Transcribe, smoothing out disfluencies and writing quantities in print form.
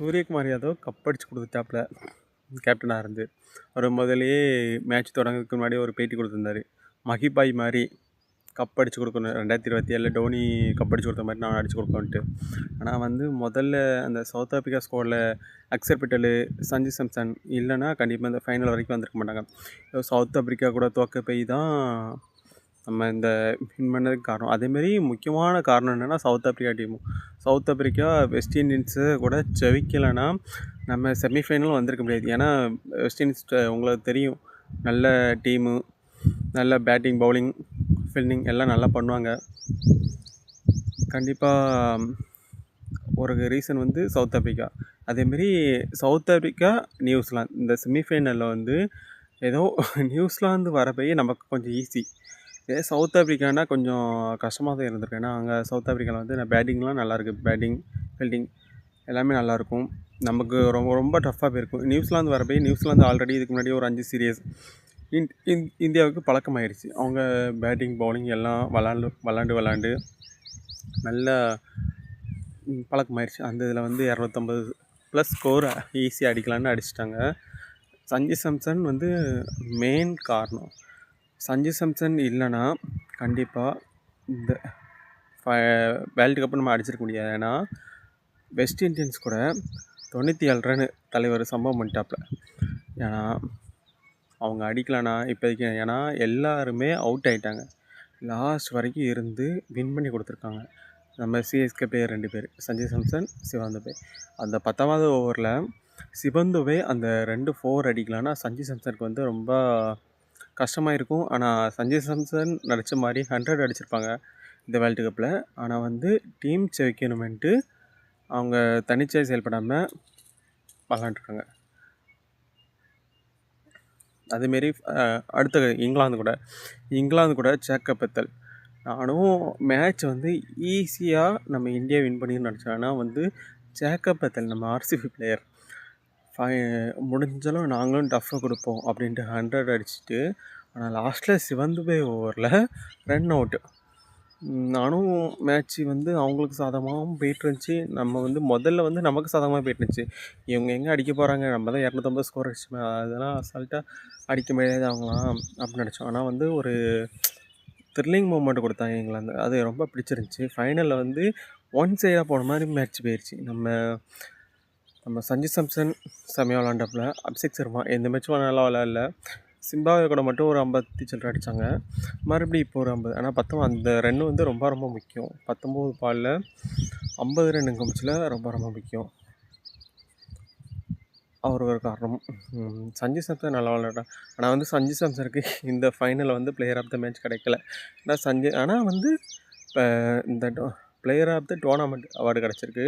Suryakumar Yadav cup அடிச்சு கொடுத்துட்டாப்புல கேப்டனாக இருந்து. அவர் முதல்லயே மேட்ச் தொடங்குறதுக்கு முன்னாடி ஒரு பேட்டி கொடுத்துருந்தாரு. மஹிபாய் மாதிரி கப் அடிச்சு கொடுக்கணும், 2027 டோனி கப் அடிச்சு கொடுத்த மாதிரி நான் அடிச்சு கொடுக்கணுன்ட்டு. ஆனால் முதல்ல அந்த சவுத் ஆஃப்ரிக்கா ஸ்கோரில் அக்சர் பட்டேல், சஞ்சு சாம்சன் இல்லைன்னா கண்டிப்பாக இந்த ஃபைனல் வரைக்கும் வந்திருக்க மாட்டாங்க. சவுத் ஆஃப்ரிக்கா கூட தோற்க போய் தான் நம்ம இந்த வின் பண்ணதுக்கு காரணம். அதேமாரி முக்கியமான காரணம் என்னென்னா சவுத் ஆஃப்ரிக்கா வெஸ்ட் இண்டீஸு கூட ஜெயிக்கலைன்னா நம்ம செமிஃபைனல் வந்திருக்க முடியாது. ஏன்னா வெஸ்ட் இண்டீஸ் உங்களுக்கு தெரியும், நல்ல டீமு, நல்ல பேட்டிங், பவுலிங், ஃபீல்டிங் எல்லாம் நல்லா பண்ணுவாங்க. கண்டிப்பாக ஒரு ரீசன் சவுத் ஆஃப்ரிக்கா. அதேமாரி சவுத் ஆஃப்ரிக்கா, நியூசிலாந்து இந்த செமிஃபைனலில் ஏதோ நியூசிலாந்து வர போய் நமக்கு கொஞ்சம் ஈஸி. இதே சவுத் ஆஃப்ரிக்கானா கொஞ்சம் கஷ்டமாக தான் இருந்திருக்கு. ஏன்னா அங்கே சவுத் ஆஃப்ரிக்காவில் பேட்டிங்லாம் நல்லாயிருக்கு, பேட்டிங், ஃபீல்டிங் எல்லாமே நல்லாயிருக்கும். நமக்கு ரொம்ப ரொம்ப டஃப்பாக போயிருக்கும். நியூசிலாந்து வர போய் நியூசிலாந்து ஆல்ரெடி இதுக்கு முன்னாடி ஒரு 5 சீரியஸ் இந்தியாவுக்கு பழக்கமாயிருச்சு. அவங்க பேட்டிங், பவுலிங் எல்லாம் விளாண்டு நல்லா பழக்கமாயிருச்சு. அந்த இதில் 250+ ஸ்கோர் ஈஸியாக அடிக்கலான்னு அடிச்சிட்டாங்க. சஞ்சு சாம்சன் மெயின் காரணம். சஞ்சு சாம்சன் இல்லைன்னா கண்டிப்பாக இந்த வேர்ல்டு கப்பு நம்ம அடிச்சிருக்க முடியாது. ஏன்னா வெஸ்ட் இண்டீஸ் கூட 97 ரன் தலைவர் சம்பவம் பண்ணிட்டாப்புல. ஏன்னா அவங்க அடிக்கலான்னா இப்போதைக்கு, ஏன்னா எல்லாருமே அவுட் ஆகிட்டாங்க. லாஸ்ட் வரைக்கும் இருந்து வின் பண்ணி கொடுத்துருக்காங்க. நம்ம சிஎஸ்கே பிளேயர் 2 பேர், சஞ்சு சாம்சன், சிவம் துபே. அந்த 10வது ஓவரில் சிவம் துபே அந்த 2 4 அடிக்கலான்னா சஞ்சு சாம்சனுக்கு ரொம்ப கஷ்டமாக இருக்கும். ஆனால் சஞ்சு சாம்சன் நடித்த மாதிரி 100 அடிச்சிருப்பாங்க இந்த வேர்ல்டு கப்பில். ஆனால் டீம் ஜெயிக்கணுமென்ட்டு அவங்க தனிச்சையாக செயல்படாமல் விளாண்டுருக்காங்க. அதேமாரி அடுத்த இங்கிலாந்து கூட ஜேக்கப் பத்தல். நானும் மேட்ச் ஈஸியாக நம்ம இந்தியா வின் பண்ணின்னு நினச்சேன். ஆனால் ஜேக்கப் பத்தல் நம்ம ஆர்சிபி பிளேயர் முடிஞ்சளவு நாங்களும் டஃப்பாக கொடுப்போம் அப்படின்ட்டு 100 அடிச்சுட்டு, ஆனால் லாஸ்ட்டில் சிவம் துபே ஓவரில் ரன் அவுட்டு. நானும் மேட்ச்சு அவங்களுக்கு சாதகமாகவும் போயிட்டுருந்துச்சி. நம்ம முதல்ல நமக்கு சாதகமாக போயிட்டுருந்துச்சி. இவங்க எங்கே அடிக்க போகிறாங்க, நம்ம தான் 250 ஸ்கோர் அடிச்சோமே, அதெல்லாம் அசால்ட்டாக அடிக்க முடியாது அவங்களாம் அப்படின்னு நினச்சோம். ஆனால் ஒரு த்ரில்லிங் மூமெண்ட் கொடுத்தாங்க இங்கிலாந்து. அது ரொம்ப பிடிச்சிருந்துச்சி. ஃபைனலில் ஒன் சைடாக போன மாதிரி மேட்ச் போயிடுச்சு. நம்ம சஞ்சு சாம்சன் செம்மையாக விளாண்டாப்புல. அபிஷேக் சர்மா எந்த மேட்சும் நல்லா விளாட்ல. சிம்பாவே கூட மட்டும் ஒரு 50 சில்லற அடித்தாங்க. மறுபடியும் இப்போ ஒரு 50. ஆனால் அந்த ரன்னு ரொம்ப ரொம்ப முக்கியம். 19 பாலில் 50 ரன் குமிச்சில் ரொம்ப ரொம்ப முக்கியம். அவர் ஒரு காரணம். சஞ்சு சாம்சன் நல்லா விளாண்டான். ஆனால் சஞ்சு சாம்சனுக்கு இந்த ஃபைனலில் பிளேயர் ஆஃப் த மேட்ச் கிடைக்கல. ஆனால் இப்போ இந்த player of the tournament award கிடச்சிருக்கு.